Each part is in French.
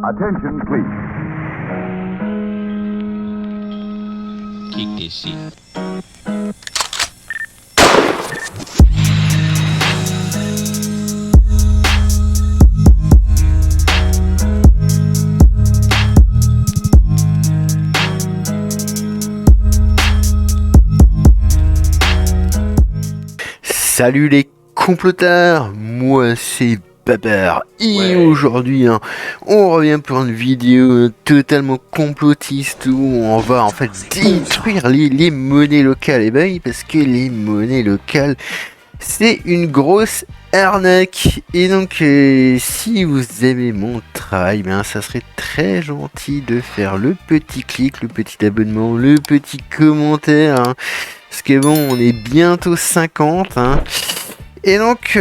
Attention, please. Kick this shit. Salut les complotards, moi c'est Babar et aujourd'hui on revient pour une vidéo totalement complotiste où on va en fait détruire les monnaies locales. Et bah oui, parce que les monnaies locales c'est une grosse arnaque. Et donc si vous aimez mon travail, ben ça serait très gentil de faire le petit clic, le petit abonnement, le petit commentaire, hein. Parce que bon, on est bientôt 50, hein. Et donc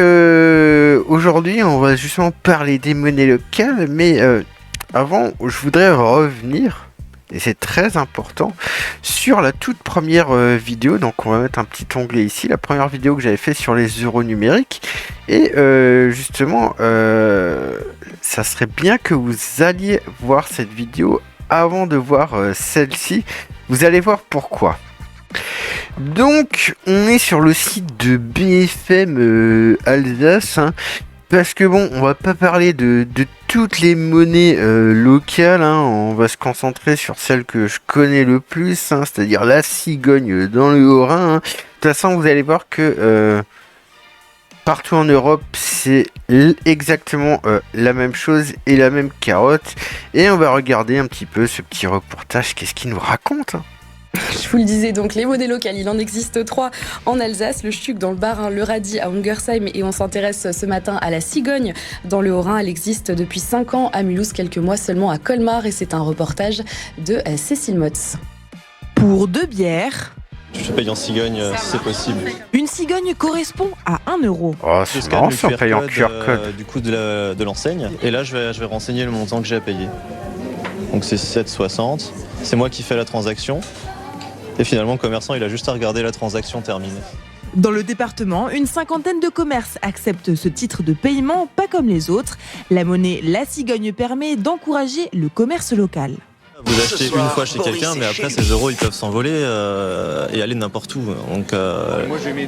aujourd'hui on va justement parler des monnaies locales, mais avant je voudrais revenir, et c'est très important, sur la toute première vidéo. Donc on va mettre un petit onglet ici, la première vidéo que j'avais fait sur les euros numériques. Et justement ça serait bien que vous alliez voir cette vidéo avant de voir celle-ci. Vous allez voir pourquoi. Donc on est sur le site de BFM Alsace, hein, parce que bon, on va pas parler de toutes les monnaies locales, hein, on va se concentrer sur celle que je connais le plus, hein, c'est-à-dire la cigogne dans le Haut-Rhin, hein. De toute façon vous allez voir que partout en Europe c'est exactement la même chose et la même carotte. Et on va regarder un petit peu ce petit reportage, qu'est-ce qu'il nous raconte, hein. Je vous le disais, donc les monnaies locales, il en existe 3 en Alsace, le Stuck dans le Bas-Rhin, le Radis à Ungersheim, et on s'intéresse ce matin à la cigogne dans le Haut-Rhin. Elle existe depuis 5 ans à Mulhouse, quelques mois seulement à Colmar, et c'est un reportage de Cécile Motz. Pour 2 bières, je paye en cigogne si c'est possible. une cigogne correspond à 1 euro. Oh, c'est marrant, ça, on paye en QR code. Du coup de l'enseigne. Et là je vais renseigner le montant que j'ai à payer. Donc c'est 7,60. C'est moi qui fais la transaction. Et finalement, le commerçant, il a juste à regarder la transaction terminée. Dans le département, une cinquantaine de commerces acceptent ce titre de paiement, pas comme les autres. La monnaie La Cigogne permet d'encourager le commerce local. Vous achetez une fois chez quelqu'un, mais après, ces euros, ils peuvent s'envoler et aller n'importe où. Donc,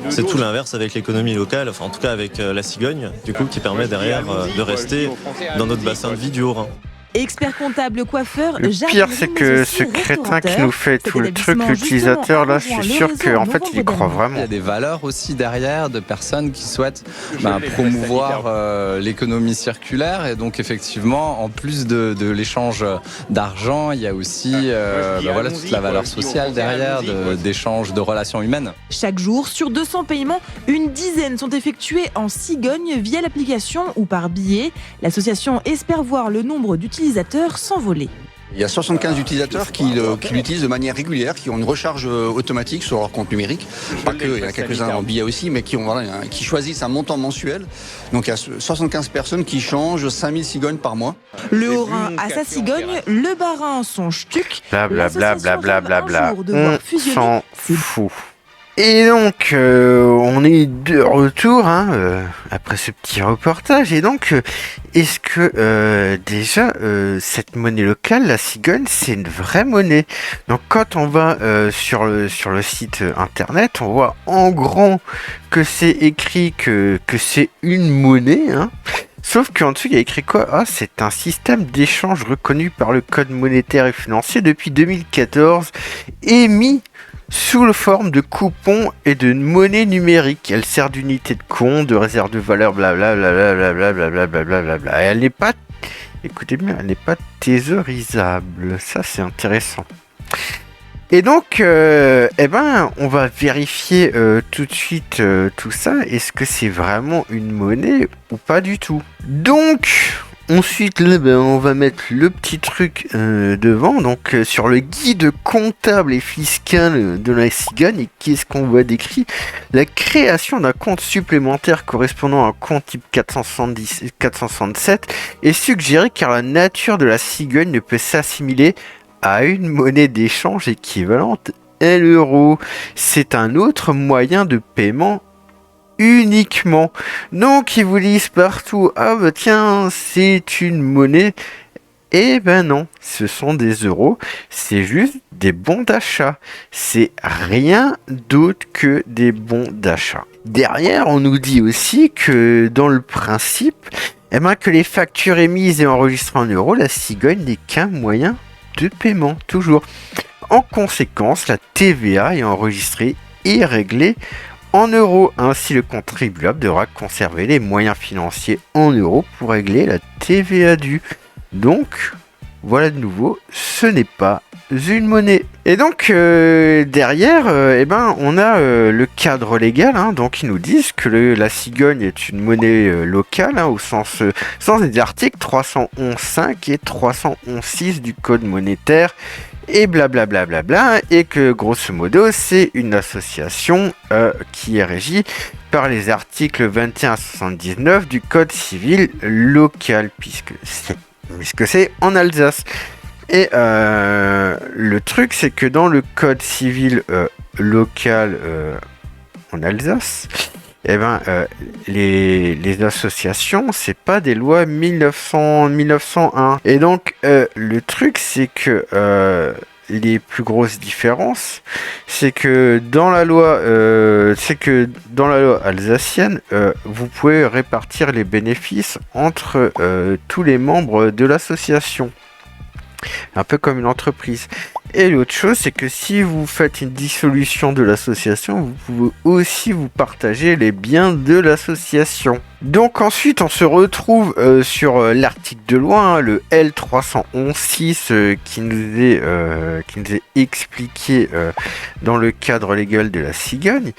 c'est tout l'inverse avec l'économie locale, enfin, en tout cas avec la cigogne, du coup, qui permet derrière de rester dans notre bassin de vie du Haut-Rhin. Expert comptable, coiffeur, le pire c'est que ce crétin qui nous fait tout le truc, l'utilisateur là, je suis sûr qu'en fait il y croit vraiment. Il y a des valeurs aussi derrière de personnes qui souhaitent promouvoir l'économie circulaire, et donc effectivement en plus de l'échange d'argent, il y a aussi toute la valeur sociale derrière, d'échange de relations humaines. Chaque jour, sur 200 paiements, une dizaine sont effectués en cigogne via l'application ou par billet. L'association espère voir le nombre d'utilisateurs s'envoler. Il y a 75 utilisateurs qui l'utilisent de manière régulière, qui ont une recharge automatique sur leur compte numérique. Pas que, il y en a quelques-uns en billets aussi, mais qui choisissent un montant mensuel. Donc il y a 75 personnes qui changent 5000 cigognes par mois. Le Haut-Rhin a sa cigogne, le Bas-Rhin son Stuck. Blablabla. On s'en fout. Et donc, on est de retour, hein, après ce petit reportage. Et donc, est-ce que déjà, cette monnaie locale, la cigogne, c'est une vraie monnaie? Donc, quand on va sur le site internet, on voit en grand que c'est écrit que c'est une monnaie, hein. Sauf qu'en dessous, il y a écrit quoi? Ah, c'est un système d'échange reconnu par le Code monétaire et financier depuis 2014, émis sous la forme de coupons et de monnaie numérique. Elle sert d'unité de compte, de réserve de valeur, blablabla. Elle n'est pas, écoutez bien, elle n'est pas thésaurisable. Ça, c'est intéressant. Et donc, on va vérifier tout de suite tout ça. Est-ce que c'est vraiment une monnaie ou pas du tout? Donc, ensuite, là, on va mettre le petit truc devant. Donc, sur le guide comptable et fiscal de la cigogne, et qu'est-ce qu'on voit décrit? La création d'un compte supplémentaire correspondant à un compte type 467 est suggérée car la nature de la cigogne ne peut s'assimiler à une monnaie d'échange équivalente à l'euro. C'est un autre moyen de paiement uniquement. Donc ils vous disent partout, ah bah tiens, c'est une monnaie. Eh ben non, ce sont des euros, c'est juste des bons d'achat. C'est rien d'autre que des bons d'achat. Derrière, on nous dit aussi que dans le principe, que les factures émises et enregistrées en euros, la cigogne n'est qu'un moyen de paiement, toujours. En conséquence, la TVA est enregistrée et réglée en euros. Ainsi, le contribuable devra conserver les moyens financiers en euros pour régler la TVA due. Donc, voilà de nouveau, ce n'est pas une monnaie. Et donc, derrière, on a le cadre légal. Donc, ils nous disent que la cigogne est une monnaie locale, au sens des articles 311.5 et 311.6 du Code monétaire. Et blablabla, et que grosso modo, c'est une association qui est régie par les articles 21 à 79 du Code civil local, puisque c'est en Alsace. Et le truc, c'est que dans le Code civil local en Alsace, les associations, c'est pas des lois 1901. Et donc, le truc, c'est que les plus grosses différences, c'est que dans la loi alsacienne, vous pouvez répartir les bénéfices entre tous les membres de l'association. Un peu comme une entreprise. Et l'autre chose, c'est que si vous faites une dissolution de l'association, vous pouvez aussi vous partager les biens de l'association. Donc ensuite, on se retrouve sur l'article de loi, le L311.6, qui nous est expliqué dans le cadre légal de la cigogne.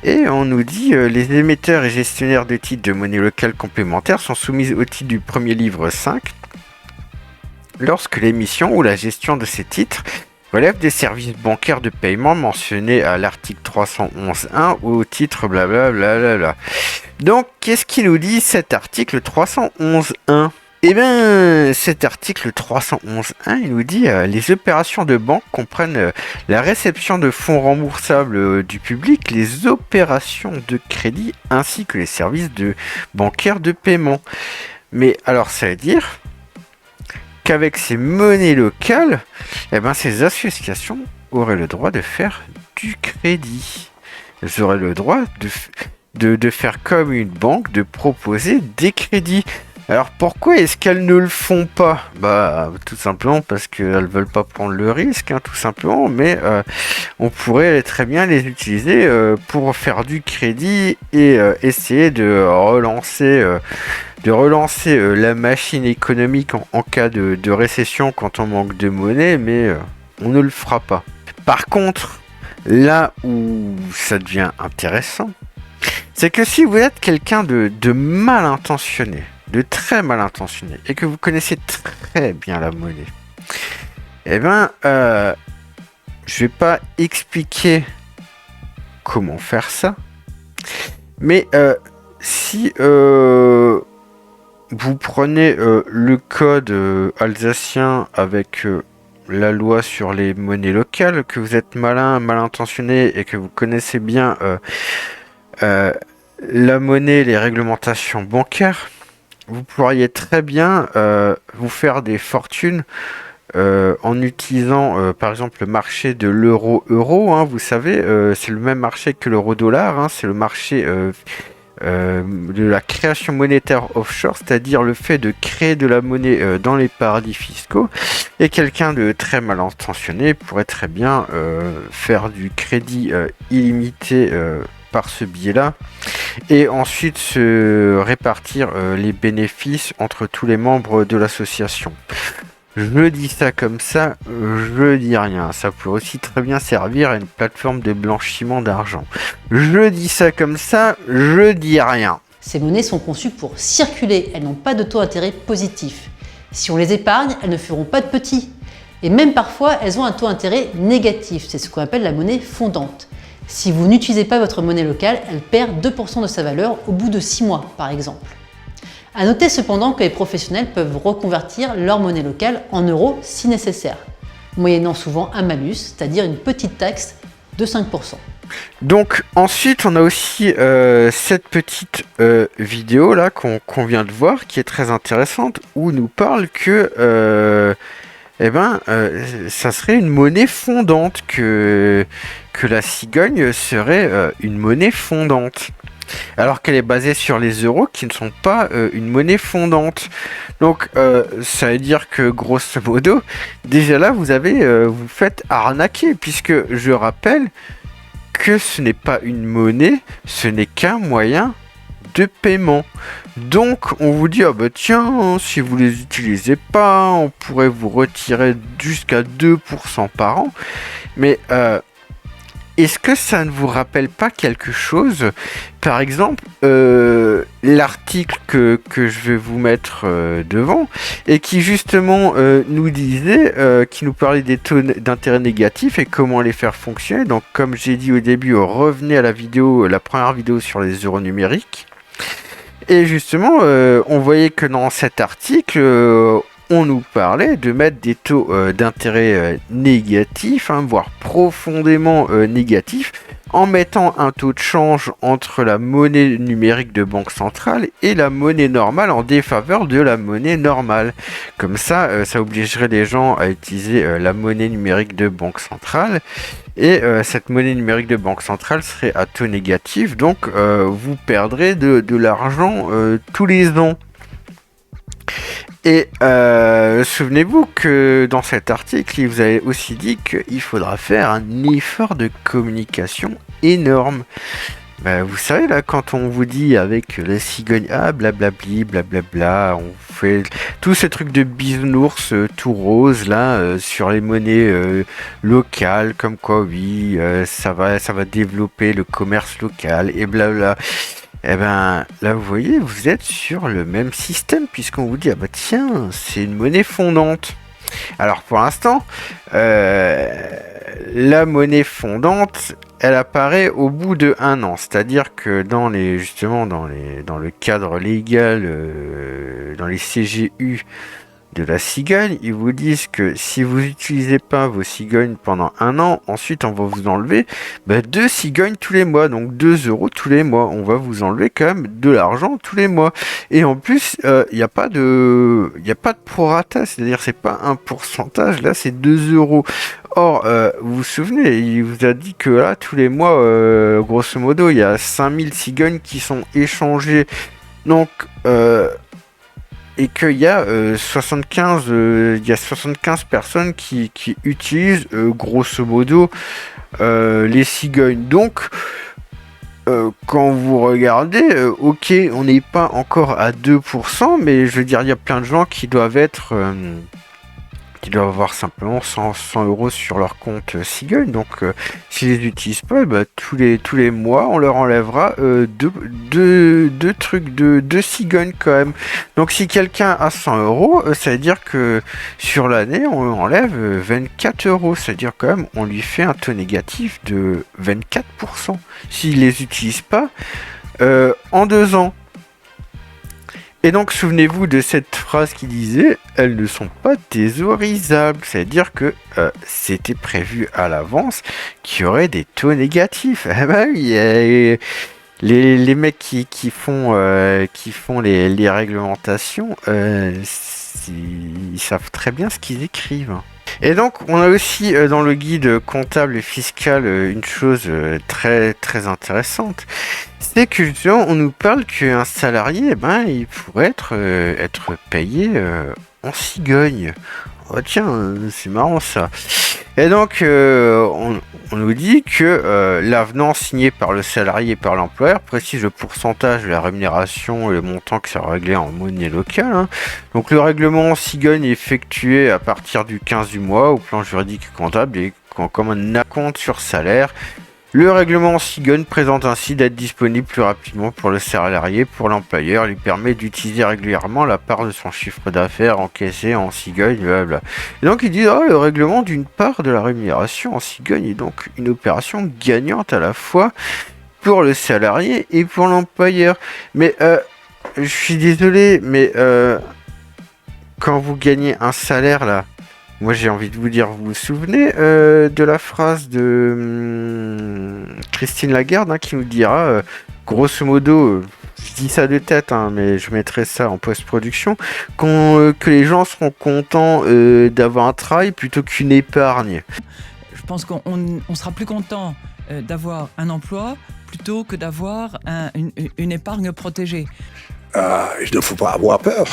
Et on nous dit les émetteurs et gestionnaires de titres de monnaie locale complémentaires sont soumis au titre du premier livre 5 lorsque l'émission ou la gestion de ces titres relève des services bancaires de paiement mentionnés à l'article 311.1 ou au titre blablabla. Donc, qu'est-ce qu'il nous dit cet article 311.1 ? Eh bien, cet article 311.1, il nous dit les opérations de banque comprennent la réception de fonds remboursables du public, les opérations de crédit ainsi que les services bancaires de paiement. Mais alors, ça veut dire qu'avec ces monnaies locales, ces associations auraient le droit de faire du crédit. Elles auraient le droit de faire comme une banque, de proposer des crédits. Alors pourquoi est-ce qu'elles ne le font pas ? Tout simplement parce qu'elles veulent pas prendre le risque, tout simplement, mais on pourrait très bien les utiliser pour faire du crédit et essayer de relancer la machine économique en cas de récession quand on manque de monnaie, mais on ne le fera pas. Par contre, là où ça devient intéressant, c'est que si vous êtes quelqu'un de mal intentionné, de très mal intentionné, et que vous connaissez très bien la monnaie, je vais pas expliquer comment faire ça, mais si vous prenez le code alsacien avec la loi sur les monnaies locales, que vous êtes mal intentionné et que vous connaissez bien la monnaie, les réglementations bancaires, vous pourriez très bien vous faire des fortunes en utilisant par exemple le marché de l'euro. Vous savez, c'est le même marché que l'euro-dollar, c'est le marché de la création monétaire offshore, c'est-à-dire le fait de créer de la monnaie dans les paradis fiscaux. Et quelqu'un de très mal intentionné pourrait très bien faire du crédit illimité par ce biais-là, et ensuite se répartir les bénéfices entre tous les membres de l'association. Je dis ça comme ça, je dis rien. Ça pourrait aussi très bien servir à une plateforme de blanchiment d'argent. Je dis ça comme ça, je dis rien. Ces monnaies sont conçues pour circuler, elles n'ont pas de taux d'intérêt positif. Si on les épargne, elles ne feront pas de petits. Et même parfois, elles ont un taux d'intérêt négatif, c'est ce qu'on appelle la monnaie fondante. Si vous n'utilisez pas votre monnaie locale, elle perd 2% de sa valeur au bout de 6 mois, par exemple. A noter cependant que les professionnels peuvent reconvertir leur monnaie locale en euros si nécessaire, moyennant souvent un malus, c'est-à-dire une petite taxe de 5%. Donc ensuite on a aussi cette petite vidéo là qu'on vient de voir qui est très intéressante où nous parle que ça serait une monnaie fondante, que la cigogne serait une monnaie fondante. Alors qu'elle est basée sur les euros qui ne sont pas une monnaie fondante. Donc ça veut dire que grosso modo, déjà là vous faites arnaquer, puisque je rappelle que ce n'est pas une monnaie, ce n'est qu'un moyen de paiement. Donc on vous dit ah bah tiens, si vous les utilisez pas, on pourrait vous retirer jusqu'à 2% par an. Mais est-ce que ça ne vous rappelle pas quelque chose? Par exemple, l'article que je vais vous mettre devant, et qui justement nous disait, qui nous parlait des taux d'intérêt négatifs et comment les faire fonctionner. Donc comme j'ai dit au début, revenez à la première vidéo sur les euros numériques. Et justement, on voyait que dans cet article, on nous parlait de mettre des taux d'intérêt négatifs, voire profondément négatifs, en mettant un taux de change entre la monnaie numérique de banque centrale et la monnaie normale en défaveur de la monnaie normale. Comme ça, ça obligerait les gens à utiliser la monnaie numérique de banque centrale. Et cette monnaie numérique de banque centrale serait à taux négatif, donc vous perdrez de l'argent tous les ans. Et souvenez-vous que dans cet article, il vous avait aussi dit qu'il faudra faire un effort de communication énorme. Vous savez, là, quand on vous dit avec la cigogne, blablabli, blablabla, on fait tous ces trucs de bisounours tout rose, là, sur les monnaies locales, comme quoi, oui, ça va développer le commerce local, et blabla. Eh ben, là, vous voyez, vous êtes sur le même système, puisqu'on vous dit, ah bah tiens, c'est une monnaie fondante. Alors, pour l'instant, la monnaie fondante, elle apparaît au bout de 1 an. C'est-à-dire que dans le cadre légal, dans les CGU de la cigogne, ils vous disent que si vous n'utilisez pas vos cigognes pendant 1 an, ensuite on va vous enlever 2 cigognes tous les mois, donc 2 € tous les mois. On va vous enlever quand même de l'argent tous les mois. Et en plus, il n'y a pas de prorata, c'est-à-dire c'est pas un pourcentage, là c'est 2 €. Or, vous vous souvenez, il vous a dit que là, tous les mois, grosso modo, il y a 5000 cigognes qui sont échangées. Donc, et qu'il y a 75 personnes qui utilisent grosso modo les cigognes. Donc quand vous regardez, ok, on n'est pas encore à 2%, mais je veux dire, il y a plein de gens qui doivent avoir simplement 100 € sur leur compte cigogne. Donc s'ils les utilisent pas, tous les mois on leur enlèvera deux trucs de cigogne quand même. Donc si quelqu'un a 100 €, ça veut dire que sur l'année on enlève 24 €. C'est à dire quand même on lui fait un taux négatif de 24% s'il les utilise pas en 2 ans. Et donc souvenez-vous de cette phrase qui disait « Elles ne sont pas thésaurisables », c'est-à-dire que c'était prévu à l'avance qu'il y aurait des taux négatifs. Eh ben oui, les mecs qui font les réglementations, ils savent très bien ce qu'ils écrivent. Et donc on a aussi dans le guide comptable et fiscal une chose très très intéressante, c'est que justement on nous parle qu'un salarié, il pourrait être payé en cigogne. Oh tiens, c'est marrant ça. Et donc on nous dit que l'avenant signé par le salarié et par l'employeur précise le pourcentage de la rémunération et le montant qui sera réglé en monnaie locale. Donc le règlement en cigogne est effectué à partir du 15 du mois au plan juridique et comptable et comme un acompte sur salaire. Le règlement en cigogne présente ainsi d'être disponible plus rapidement pour le salarié. Pour l'employeur, il lui permet d'utiliser régulièrement la part de son chiffre d'affaires encaissé en cigogne, blablabla. Et donc il dit le règlement d'une part de la rémunération en cigogne est donc une opération gagnante à la fois pour le salarié et pour l'employeur. Mais je suis désolé, mais quand vous gagnez un salaire là, Moi j'ai envie de vous dire, vous vous souvenez de la phrase de Christine Lagarde qui nous dira, grosso modo, je dis ça de tête, mais je mettrai ça en post-production, que les gens seront contents d'avoir un travail plutôt qu'une épargne. Je pense qu'on sera plus content d'avoir un emploi plutôt que d'avoir une épargne protégée. Il ne faut pas avoir peur.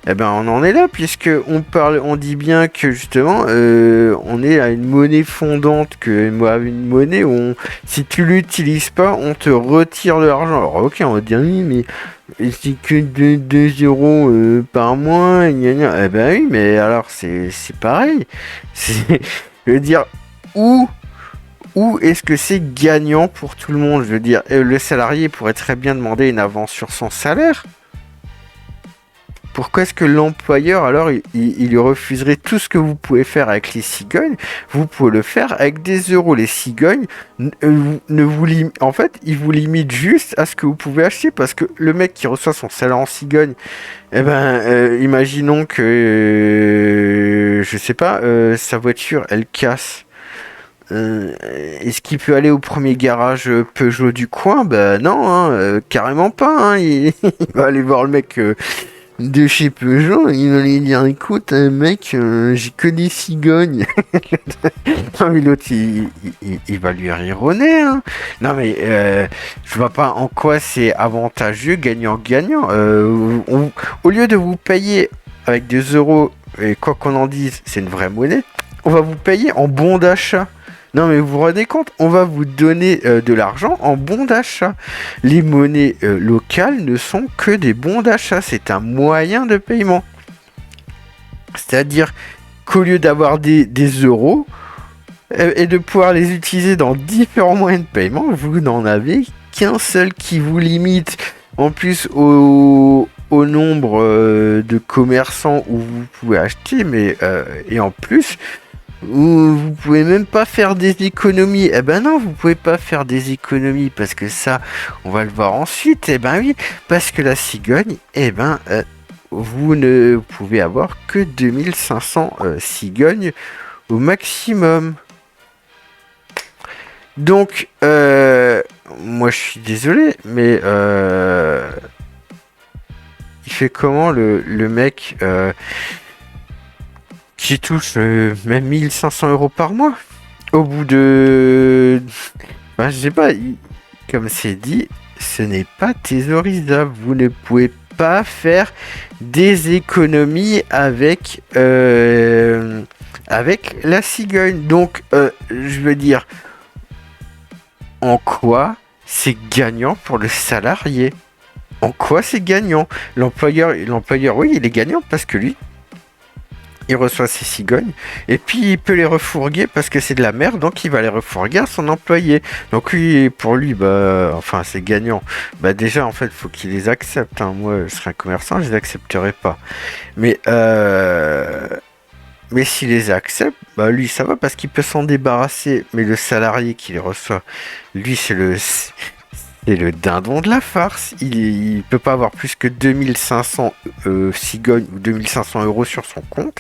Eh ben on en est là, puisque on dit bien que justement on est à une monnaie fondante, une monnaie où si tu l'utilises pas, on te retire de l'argent. Alors ok, on va dire oui, mais c'est que 2 euros par mois, gna gna. Eh ben oui, mais alors c'est pareil. Je veux dire, où est-ce que c'est gagnant pour tout le monde? Je veux dire, le salarié pourrait très bien demander une avance sur son salaire. Pourquoi est-ce que l'employeur, alors, il lui refuserait tout ce que vous pouvez faire avec les cigognes? Vous pouvez le faire avec des euros. Les cigognes, en fait, ils vous limitent juste à ce que vous pouvez acheter. Parce que le mec qui reçoit son salaire en cigogne, imaginons que, je sais pas, sa voiture, elle casse. Est-ce qu'il peut aller au premier garage Peugeot du coin? Non, carrément pas. Il va aller voir le mec... de chez Peugeot, il va lui dire, écoute, mec, j'ai que des cigognes. Non mais l'autre, il va lui rire au nez. Non mais je vois pas en quoi c'est avantageux, gagnant-gagnant. Au lieu de vous payer avec des euros, et quoi qu'on en dise, c'est une vraie monnaie, on va vous payer en bon d'achat. Non mais vous vous rendez compte, on va vous donner de l'argent en bons d'achat. Les monnaies locales ne sont que des bons d'achat, c'est un moyen de paiement. C'est-à-dire qu'au lieu d'avoir des euros et de pouvoir les utiliser dans différents moyens de paiement, vous n'en avez qu'un seul qui vous limite. En plus au nombre de commerçants où vous pouvez acheter, et en plus... vous pouvez même pas faire des économies. Eh ben non, vous pouvez pas faire des économies parce que ça, on va le voir ensuite. Eh ben oui, parce que la cigogne, vous ne pouvez avoir que 2500 cigognes au maximum. Donc, moi je suis désolé, mais il fait comment le mec qui touche même 1500 € par mois au bout de... je sais pas, comme c'est dit, ce n'est pas thésaurisable. Vous ne pouvez pas faire des économies avec la cigogne. Donc, je veux dire, en quoi c'est gagnant pour le salarié? En quoi c'est gagnant? L'employeur, oui, il est gagnant parce que lui, il reçoit ses cigognes et puis il peut les refourguer parce que c'est de la merde, donc il va les refourguer à son employé. Donc lui, pour lui, c'est gagnant. Déjà, en fait, il faut qu'il les accepte. Moi, je serais un commerçant, je les accepterais pas. Mais s'il les accepte, lui, ça va parce qu'il peut s'en débarrasser. Mais le salarié qui les reçoit, lui, c'est le dindon de la farce. Il peut pas avoir plus que 2500 cigognes ou 2500 € sur son compte.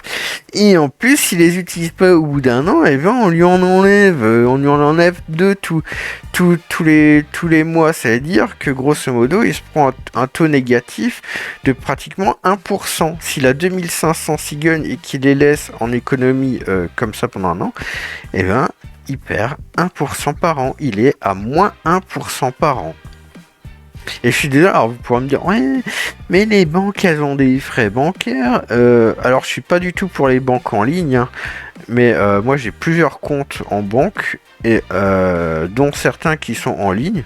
Et en plus, s'il les utilise pas au bout d'un an, on lui en enlève. On lui en enlève tous les mois. Ça veut dire que grosso modo, il se prend un taux négatif de pratiquement 1%. S'il a 2500 cigognes et qu'il les laisse en économie comme ça pendant un an, il perd 1% par an. Il est à moins 1% par an. Et je suis désolé, alors vous pourrez me dire, ouais, mais les banques, elles ont des frais bancaires. Alors je suis pas du tout pour les banques en ligne, mais moi j'ai plusieurs comptes en banque, et dont certains qui sont en ligne.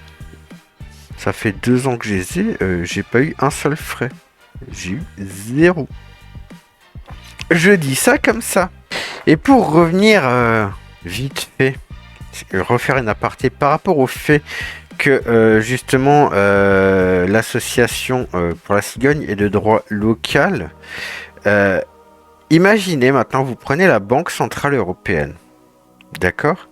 Ça fait 2 ans que je les ai, j'ai pas eu un seul frais. J'ai eu 0. Je dis ça comme ça. Et pour revenir vite fait, refaire une aparté par rapport au fait que justement l'association pour la cigogne est de droit local. Imaginez maintenant, vous prenez la Banque Centrale Européenne, d'accord?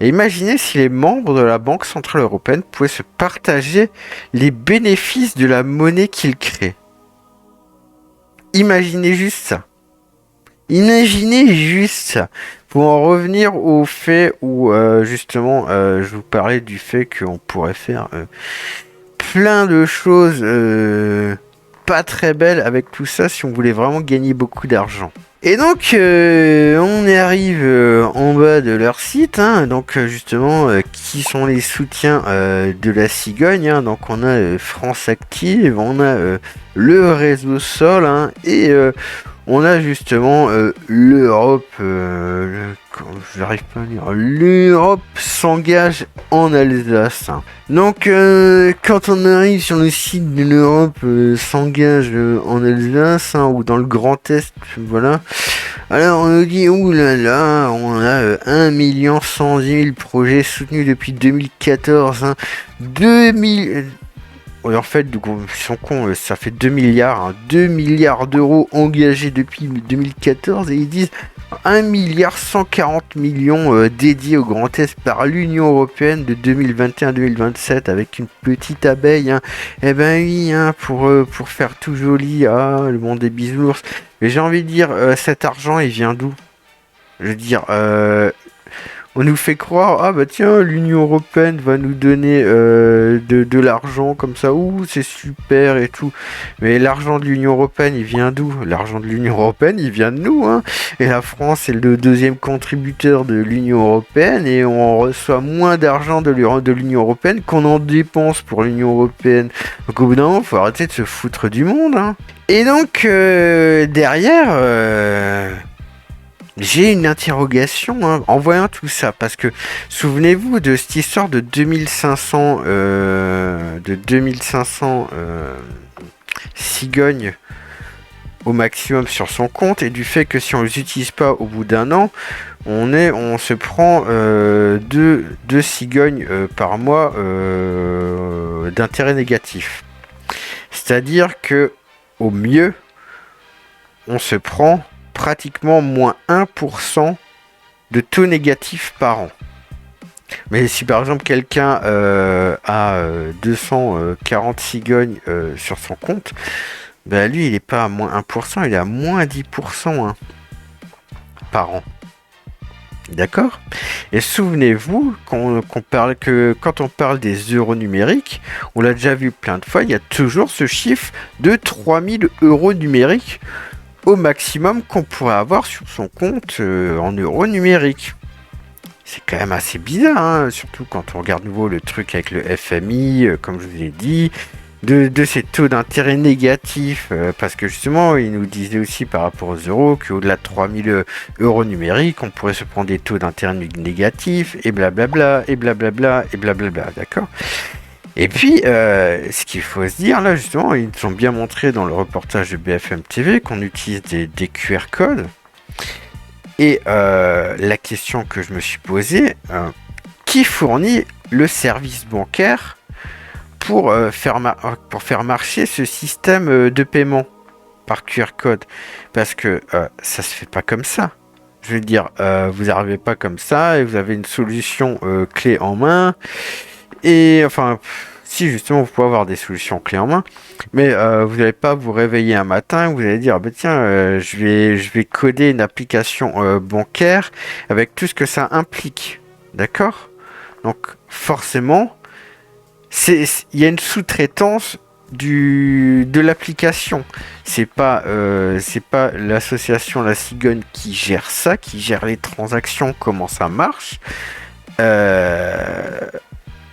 Et imaginez si les membres de la Banque Centrale Européenne pouvaient se partager les bénéfices de la monnaie qu'ils créent. Imaginez juste ça. Imaginez juste ça. Pour en revenir au fait où justement je vous parlais du fait qu'on pourrait faire plein de choses pas très belles avec tout ça si on voulait vraiment gagner beaucoup d'argent. Et donc on arrive en bas de leur site, hein, donc justement qui sont les soutiens de la cigogne, hein, donc on a France Active, on a le réseau Sol, hein, et on a justement l'Europe, j'arrive pas à dire, l'Europe s'engage en Alsace. Hein. Donc quand on arrive sur le site de l'Europe s'engage en Alsace, hein, ou dans le Grand Est, voilà. Alors on nous dit, oulala, on a 1 110 000 projets soutenus depuis 2014, hein, 2000... En fait, ils sont cons, ça fait 2 milliards, hein, 2 milliards d'euros engagés depuis 2014 et ils disent 1 140 millions dédiés au Grand Est par l'Union Européenne de 2021-2027 avec une petite abeille. Hein. Eh ben oui, hein, pour faire tout joli, le monde des bisounours. Mais j'ai envie de dire, cet argent, il vient d'où? Je veux dire, on nous fait croire, ah bah tiens, l'Union Européenne va nous donner de l'argent comme ça, ouh, c'est super et tout. Mais l'argent de l'Union Européenne, il vient d'où? L'argent de l'Union Européenne, il vient de nous, hein. Et la France est le deuxième contributeur de l'Union Européenne et on reçoit moins d'argent de l'Union Européenne qu'on en dépense pour l'Union Européenne. Donc au bout d'un moment, faut arrêter de se foutre du monde, hein. Et donc, derrière... j'ai une interrogation en voyant tout ça, parce que souvenez-vous de cette histoire de 2500 cigognes au maximum sur son compte, et du fait que si on les utilise pas au bout d'un an, on se prend deux cigognes par mois d'intérêt négatif. C'est-à-dire que au mieux, on se prend pratiquement moins 1% de taux négatif par an. Mais si par exemple quelqu'un a 240 cigognes sur son compte, ben lui il est pas à moins 1%, il est à moins 10% hein, par an. D'accord? Et souvenez-vous quand on parle des euros numériques, on l'a déjà vu plein de fois, il y a toujours ce chiffre de 3000 euros numériques au maximum qu'on pourrait avoir sur son compte en euros numériques. C'est quand même assez bizarre, hein, surtout quand on regarde nouveau le truc avec le FMI, comme je vous ai dit, de ces taux d'intérêt négatifs, parce que justement, il nous disait aussi par rapport aux euros qu'au-delà de 3000 euros numériques, on pourrait se prendre des taux d'intérêt négatifs, et blablabla, et blablabla, et blablabla, d'accord ? Et puis, ce qu'il faut se dire, là, justement, ils nous ont bien montré dans le reportage de BFM TV qu'on utilise des QR codes. Et la question que je me suis posée, qui fournit le service bancaire pour faire marcher ce système de paiement par QR code? Parce que ça se fait pas comme ça. Je veux dire, vous n'arrivez pas comme ça et vous avez une solution clé en main. Et enfin, si justement vous pouvez avoir des solutions clés en main, mais vous n'allez pas vous réveiller un matin, vous allez dire ah ben tiens, je vais coder une application bancaire avec tout ce que ça implique, d'accord? Donc forcément, il y a une sous-traitance de l'application. C'est pas l'association La Cigogne qui gère ça, qui gère les transactions, comment ça marche.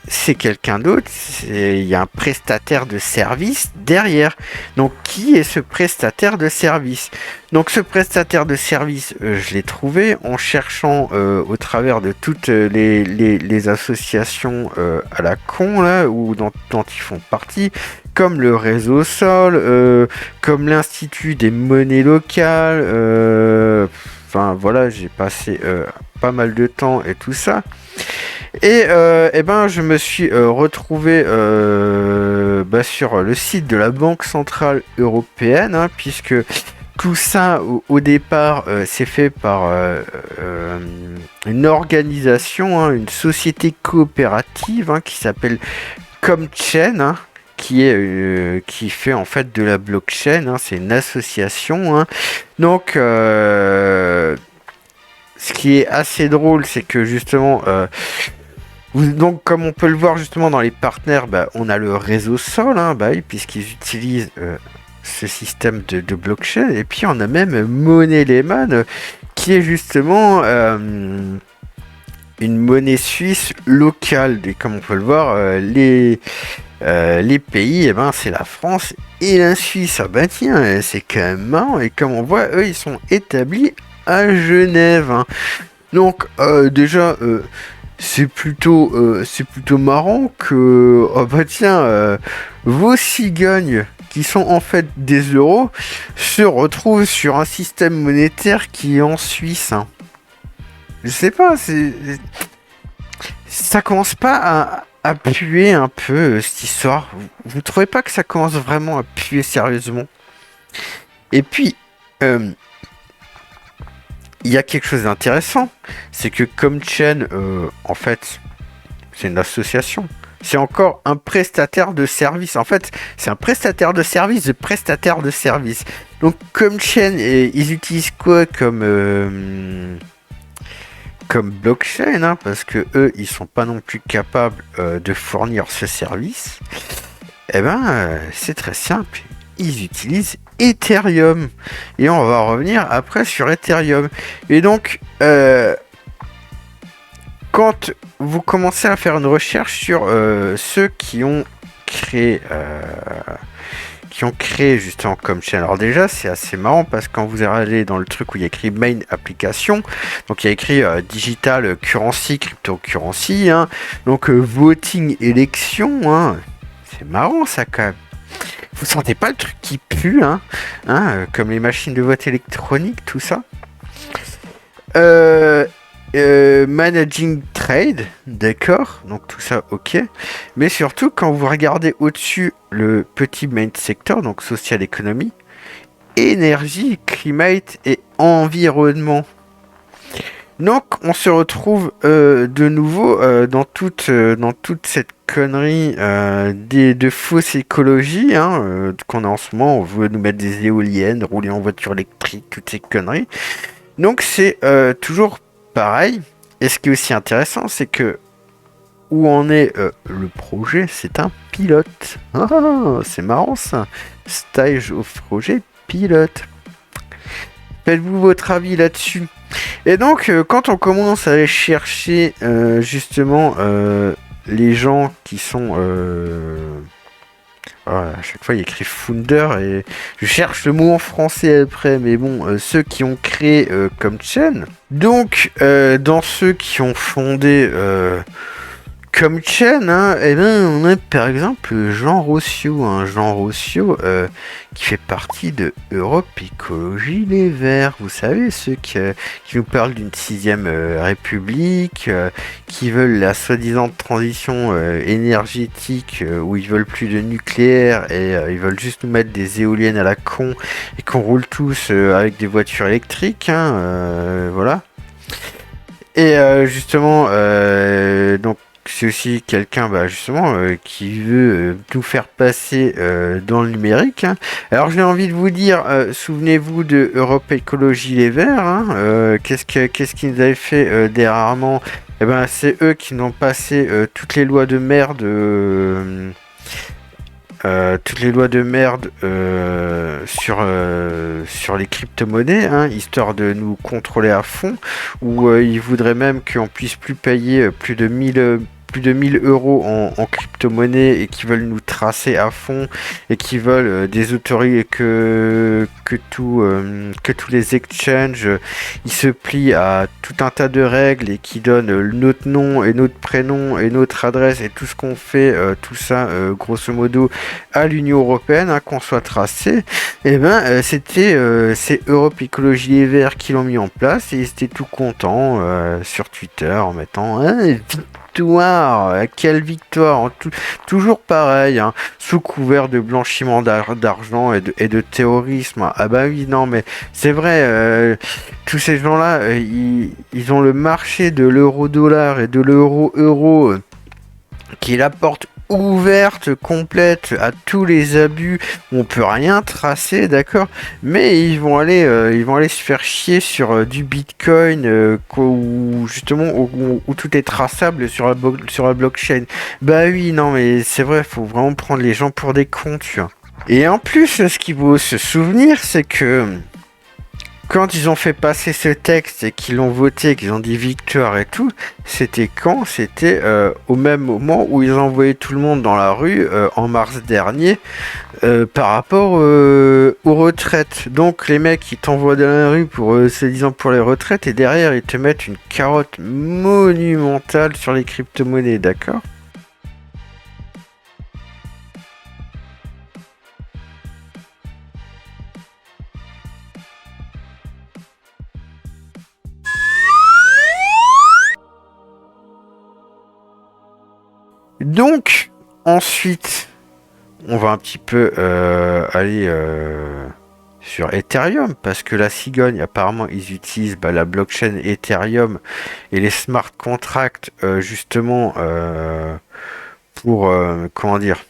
C'est quelqu'un d'autre, il y a un prestataire de service derrière. Donc qui est ce prestataire de service? Donc ce prestataire de service, je l'ai trouvé en cherchant au travers de toutes les associations à la con là, ou dont ils font partie, comme le réseau Sol, comme l'Institut des monnaies locales, enfin voilà, j'ai passé pas mal de temps et tout ça. Et ben je me suis retrouvé sur le site de la Banque Centrale Européenne, hein, puisque tout ça au départ c'est fait par une organisation, hein, une société coopérative, hein, qui s'appelle Comchain, hein, qui fait en fait de la blockchain, hein, c'est une association, hein. Donc ce qui est assez drôle, c'est que justement donc comme on peut le voir justement dans les partenaires, on a le réseau Sol, hein, oui, puisqu'ils utilisent ce système de blockchain, et puis on a même Money Lehman qui est justement une monnaie suisse locale. Et comme on peut le voir, les pays, c'est la France et la Suisse. Ah bah tiens, c'est quand même marrant. Et comme on voit, eux, ils sont établis à Genève, hein. Donc déjà, c'est plutôt marrant que vos cigognes qui sont en fait des euros se retrouvent sur un système monétaire qui est en Suisse, hein. Je sais pas, ça commence pas à puer un peu cette histoire. Vous trouvez pas que ça commence vraiment à puer sérieusement? Et puis, il y a quelque chose d'intéressant, c'est que CommChain, en fait, c'est une association. C'est encore un prestataire de service. En fait, c'est un prestataire de service de prestataire de service. Donc, CommChain, ils utilisent quoi comme blockchain, hein, parce que eux, ils sont pas non plus capables de fournir ce service. C'est très simple. Ils utilisent Ethereum. Et on va revenir après sur Ethereum. Et donc, quand vous commencez à faire une recherche sur ceux qui ont créé justement CommChain. Alors déjà, c'est assez marrant parce que quand vous allez dans le truc où il y a écrit Main Application, donc il y a écrit Digital Currency, Cryptocurrency, hein, donc Voting Élection, hein, c'est marrant ça quand même. Vous sentez pas le truc qui pue, hein, comme les machines de vote électronique, tout ça. Managing Trade, d'accord, donc tout ça ok, mais surtout quand vous regardez au-dessus le petit main sector, donc social economy, énergie, climate et environnement. Donc on se retrouve de nouveau dans toute cette connerie de fausse écologie, hein, qu'on a en ce moment. On veut nous mettre des éoliennes, rouler en voiture électrique, toutes ces conneries. Donc c'est toujours pareil. Et ce qui est aussi intéressant, c'est que où en est le projet, c'est un pilote. Ah, c'est marrant ça. Stage of projet pilote. Faites-vous votre avis là-dessus. Et donc, quand on commence à aller chercher justement les gens qui sont... à chaque fois, il y a écrit founder et je cherche le mot en français après, mais bon, ceux qui ont créé CommChain. Donc, dans ceux qui ont fondé CommChain, hein, on a par exemple Jean Rossio, qui fait partie de Europe Écologie Les Verts. Vous savez, ceux qui nous parlent d'une 6ème République, qui veulent la soi-disant transition énergétique, où ils veulent plus de nucléaire et ils veulent juste nous mettre des éoliennes à la con et qu'on roule tous avec des voitures électriques, hein, voilà. Et justement, donc c'est aussi quelqu'un qui veut nous faire passer dans le numérique, hein. Alors j'ai envie de vous dire, souvenez-vous de Europe Écologie Les Verts, hein, qu'est-ce qu'ils nous avaient fait dernièrement? C'est eux qui nous ont passé toutes les lois de merde sur les crypto-monnaies, hein, histoire de nous contrôler à fond, où ils voudraient même qu'on puisse plus payer plus de 1000 euros en crypto-monnaie et qui veulent nous tracer à fond et qui veulent des autorités que tous les exchanges ils se plient à tout un tas de règles et qui donnent notre nom et notre prénom et notre adresse et tout ce qu'on fait, tout ça grosso modo à l'Union Européenne, hein, qu'on soit tracé. Et c'est Europe Écologie Les Verts qui l'ont mis en place et ils étaient tout contents sur Twitter en mettant victoire, quelle victoire, toujours pareil, hein, sous couvert de blanchiment d'argent et de terrorisme. Ah bah oui, non mais c'est vrai, tous ces gens-là, ils ont le marché de l'euro-dollar et de l'euro-euro qui apporte ouverte, complète à tous les abus. On peut rien tracer, d'accord, mais ils vont aller se faire chier sur du Bitcoin où justement où tout est traçable sur la blockchain. Bah oui, non, mais c'est vrai, faut vraiment prendre les gens pour des cons, tu vois. Et en plus, ce qu'il faut se souvenir, c'est que quand ils ont fait passer ce texte et qu'ils l'ont voté, qu'ils ont dit victoire et tout, c'était quand? C'était au même moment où ils envoyaient tout le monde dans la rue en mars dernier par rapport aux retraites. Donc les mecs ils t'envoient dans la rue pour se disant pour les retraites et derrière ils te mettent une carotte monumentale sur les crypto-monnaies, d'accord? Donc, ensuite, on va un petit peu aller sur Ethereum, parce que la cigogne, apparemment, ils utilisent la blockchain Ethereum et les smart contracts, justement, pour, comment dire,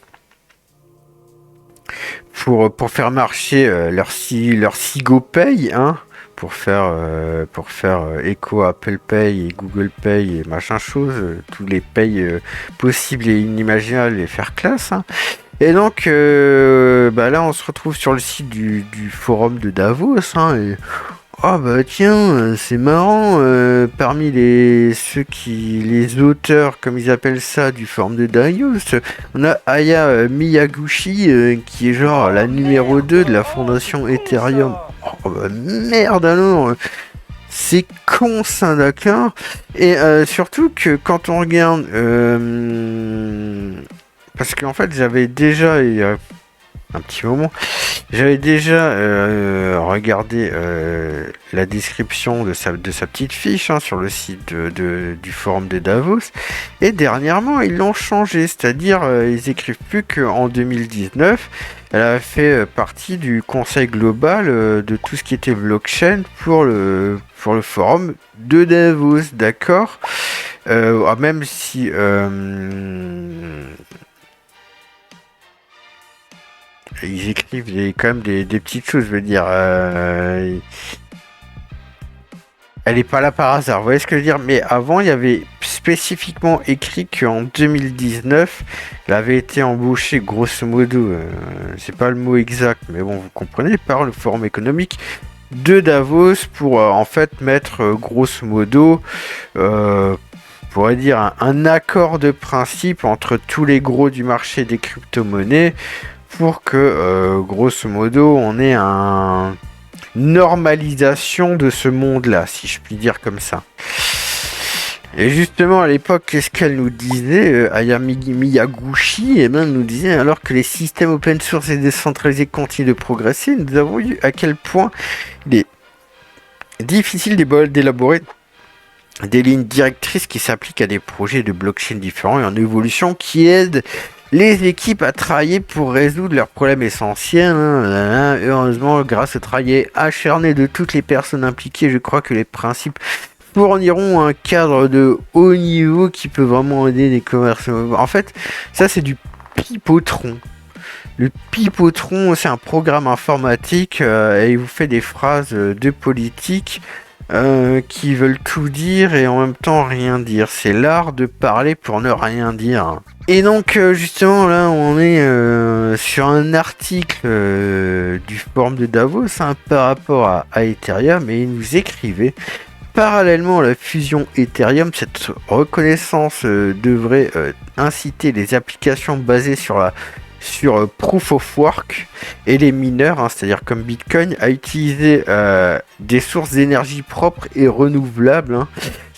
pour faire marcher leur SigoPay, hein, pour faire écho à Apple Pay et Google Pay et machin chose, tous les payes possibles et inimaginables, les faire classe, hein. Et donc là on se retrouve sur le site du forum de Davos, hein, et oh bah tiens, c'est marrant, parmi les auteurs, comme ils appellent ça, du forum de Davos, on a Aya Miyaguchi, qui est genre la numéro 2 de la fondation Ethereum. Oh bah merde alors, c'est con ça, d'accord. Et surtout que quand on regarde, parce qu'en fait j'avais déjà, il y a un petit moment, j'avais déjà regardé la description de sa petite fiche, hein, sur le site du forum de Davos, et dernièrement ils l'ont changé, c'est-à-dire ils écrivent plus qu'en 2019 elle a fait partie du conseil global de tout ce qui était blockchain pour le forum de Davos, d'accord. Même si ils écrivent quand même des petites choses, je veux dire. Elle est pas là par hasard, vous voyez ce que je veux dire? Mais avant, il y avait spécifiquement écrit qu'en 2019, elle avait été embauchée, grosso modo, c'est pas le mot exact, mais bon, vous comprenez, par le Forum économique de Davos pour en fait mettre, grosso modo, on pourrait dire un accord de principe entre tous les gros du marché des crypto-monnaies pour que, grosso modo, on ait un normalisation de ce monde-là, si je puis dire comme ça. Et justement, à l'époque, qu'est-ce qu'elle nous disait, Aya Miyaguchi? Eh bien, elle nous disait, alors que les systèmes open source et décentralisés continuent de progresser, nous avons vu à quel point il est difficile d'élaborer des lignes directrices qui s'appliquent à des projets de blockchain différents et en évolution qui aident les équipes à travailler pour résoudre leurs problèmes essentiels, hein. Heureusement, grâce au travail acharné de toutes les personnes impliquées, je crois que les principes fourniront un cadre de haut niveau qui peut vraiment aider les commerçants. En fait, ça c'est du pipotron. Le pipotron, c'est un programme informatique et il vous fait des phrases de politique qui veulent tout dire et en même temps rien dire. C'est l'art de parler pour ne rien dire. Et donc justement là on est sur un article du forum de Davos, hein, par rapport à Ethereum, et il nous écrivait: parallèlement à la fusion Ethereum, cette reconnaissance devrait inciter les applications basées sur Proof of Work et les mineurs, hein, c'est-à-dire comme Bitcoin, à utiliser des sources d'énergie propres et renouvelables, hein.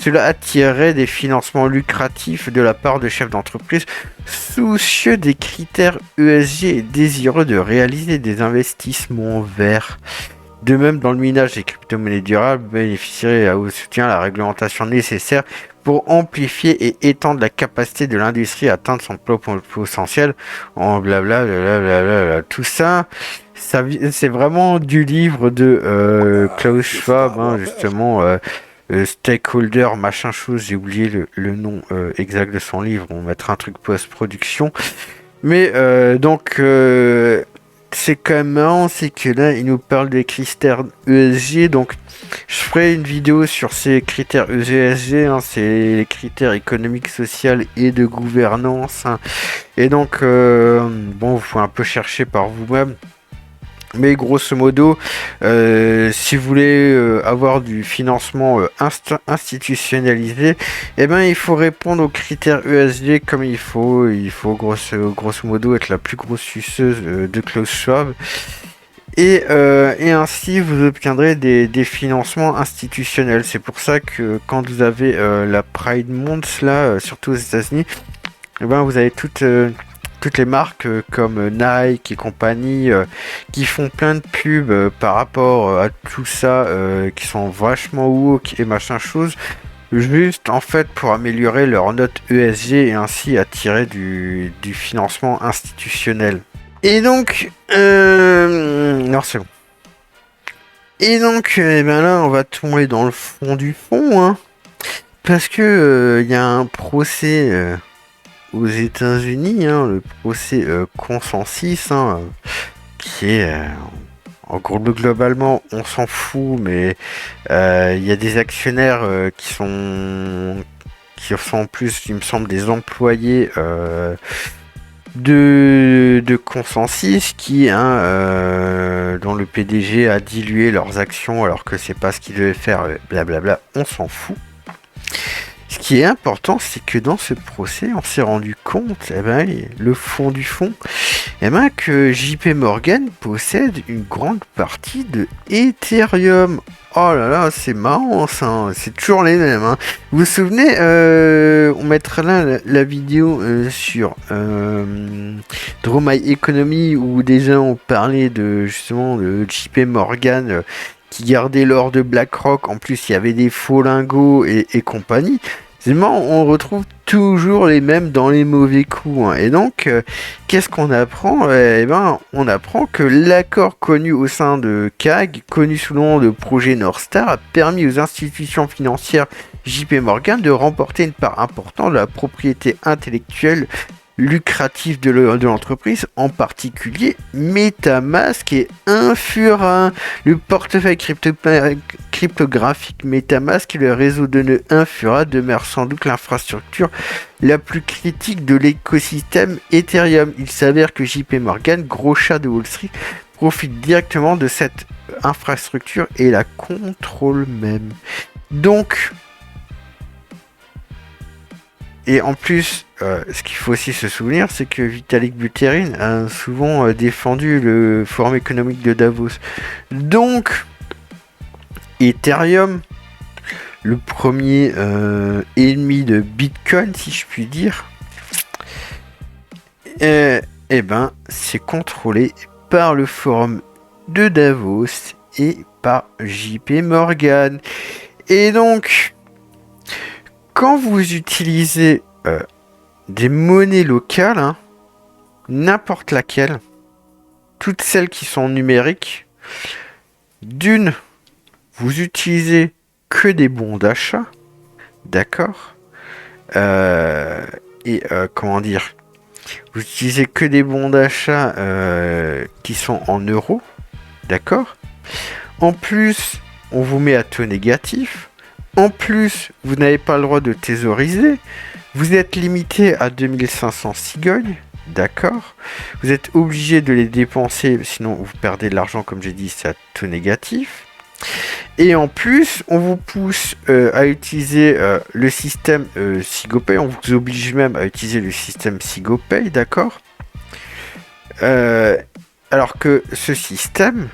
Cela attirerait des financements lucratifs de la part de chefs d'entreprise soucieux des critères ESG et désireux de réaliser des investissements verts. De même, dans le minage des crypto-monnaies durables, bénéficierait au soutien à la réglementation nécessaire pour amplifier et étendre la capacité de l'industrie à atteindre son potentiel en blablabla. Tout ça, c'est vraiment du livre de Klaus Schwab, hein, justement, stakeholder, machin chose, j'ai oublié le nom exact de son livre, on mettra un truc post-production. Mais c'est quand même marrant, c'est que là, il nous parle des critères ESG, donc je ferai une vidéo sur ces critères ESG, hein, c'est les critères économiques, sociaux et de gouvernance, hein. Et donc, vous pouvez un peu chercher par vous-même. Mais grosso modo, si vous voulez avoir du financement institutionnalisé, il faut répondre aux critères ESG comme il faut. Il faut grosso modo être la plus grosse suceuse de Klaus Schwab. Et ainsi, vous obtiendrez des financements institutionnels. C'est pour ça que quand vous avez la Pride Month, là, surtout aux États-Unis, vous avez toutes les marques comme Nike et compagnie qui font plein de pubs par rapport à tout ça, qui sont vachement woke et machin chose, juste en fait pour améliorer leur note ESG et ainsi attirer du financement institutionnel. Et donc, non c'est bon. Et donc, là on va tomber dans le fond du fond, hein, parce que y a un procès aux États-Unis, hein, le procès Consensus, hein, qui est en gros globalement on s'en fout, mais il y a des actionnaires qui sont en plus, il me semble, des employés de Consensus qui dont le PDG a dilué leurs actions alors que c'est pas ce qu'il devait faire, blablabla, on s'en fout. Ce qui est important, c'est que dans ce procès, on s'est rendu compte, le fond du fond, que JP Morgan possède une grande partie de Ethereum. Oh là là, c'est marrant ça, hein. C'est toujours les mêmes, hein. Vous vous souvenez, on mettra là la vidéo sur Draw My Economy où déjà on parlait justement de JP Morgan qui gardait l'or de BlackRock. En plus, il y avait des faux lingots et compagnie. On retrouve toujours les mêmes dans les mauvais coups, hein. Et donc, qu'est-ce qu'on apprend ? On apprend que l'accord connu au sein de CAG, connu sous le nom de projet North Star, a permis aux institutions financières JP Morgan de remporter une part importante de la propriété intellectuelle lucrative de l'entreprise, en particulier MetaMask et Infura. Le portefeuille cryptographique MetaMask et le réseau de nœuds Infura demeurent sans doute l'infrastructure la plus critique de l'écosystème Ethereum. Il s'avère que JP Morgan, gros chat de Wall Street, profite directement de cette infrastructure et la contrôle même. Donc, et en plus, ce qu'il faut aussi se souvenir, c'est que Vitalik Buterin a souvent défendu le Forum économique de Davos. Donc, Ethereum, le premier ennemi de Bitcoin, si je puis dire, c'est contrôlé par le Forum de Davos et par JP Morgan. Et donc, quand vous utilisez des monnaies locales, hein, n'importe laquelle, toutes celles qui sont numériques, d'une, vous utilisez que des bons d'achat, d'accord, vous utilisez que des bons d'achat qui sont en euros, d'accord. En plus, on vous met à taux négatif. En plus, vous n'avez pas le droit de thésauriser. Vous êtes limité à 2500 cigognes. D'accord. Vous êtes obligé de les dépenser, sinon vous perdez de l'argent, comme j'ai dit, c'est à taux négatif. Et en plus, on vous pousse à utiliser le système SigoPay. On vous oblige même à utiliser le système SigoPay, d'accord. Alors que ce système,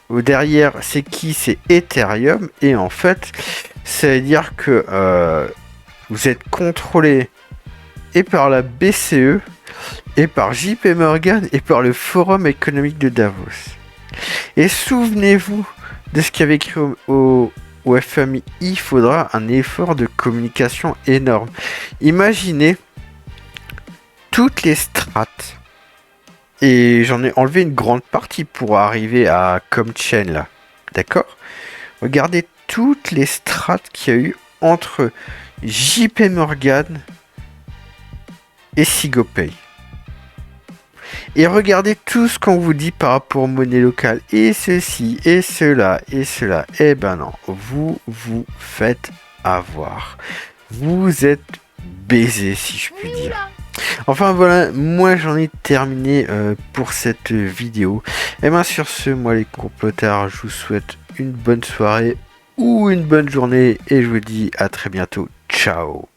derrière, c'est qui ? C'est Ethereum. Et en fait, ça veut dire que vous êtes contrôlé et par la BCE, et par JP Morgan, et par le Forum économique de Davos. Et souvenez-vous de ce qu'il y avait écrit au FMI, il faudra un effort de communication énorme. Imaginez toutes les strates, et j'en ai enlevé une grande partie pour arriver à ComChain là, d'accord ? Regardez toutes les strates qu'il y a eu entre JP Morgan et SigoPay. Et regardez tout ce qu'on vous dit par rapport aux monnaies locales, et ceci, et cela, et cela. Eh ben non, vous vous faites avoir. Vous êtes baisés, si je puis dire. Enfin voilà, moi j'en ai terminé pour cette vidéo. Et bien sur ce, moi les complotards, je vous souhaite une bonne soirée ou une bonne journée, et je vous dis à très bientôt. Ciao.